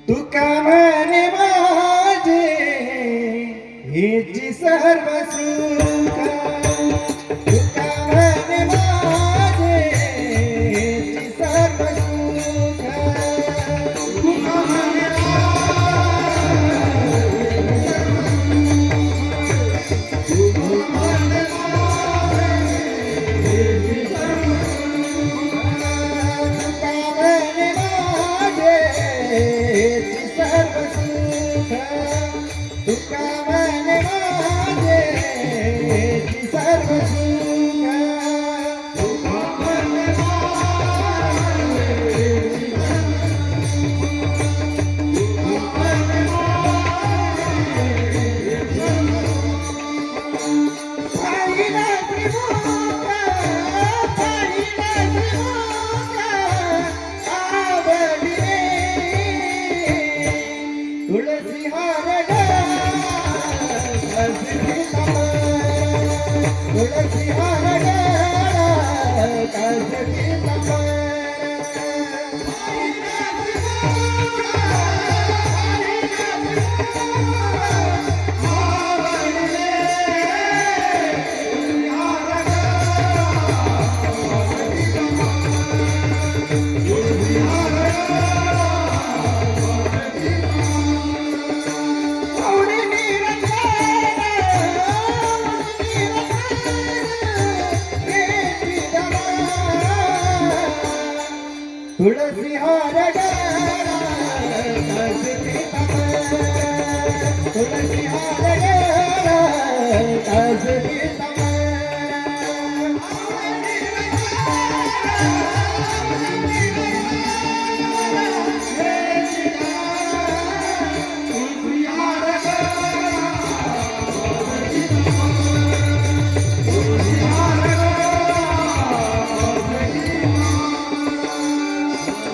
तुका म्हणे माझे हेची सर्व सुख तुका म्हणे माझे हेची सर्व सुख तुका म्हणे तुका म्हणे माझे हेची सर्व सुख तुका म्हणे पाहिला त्रिमुख पाहिला त्रिमुख आवडले तुळसी हार तुळसी हार काजकी तुळसी हार तुळसी हार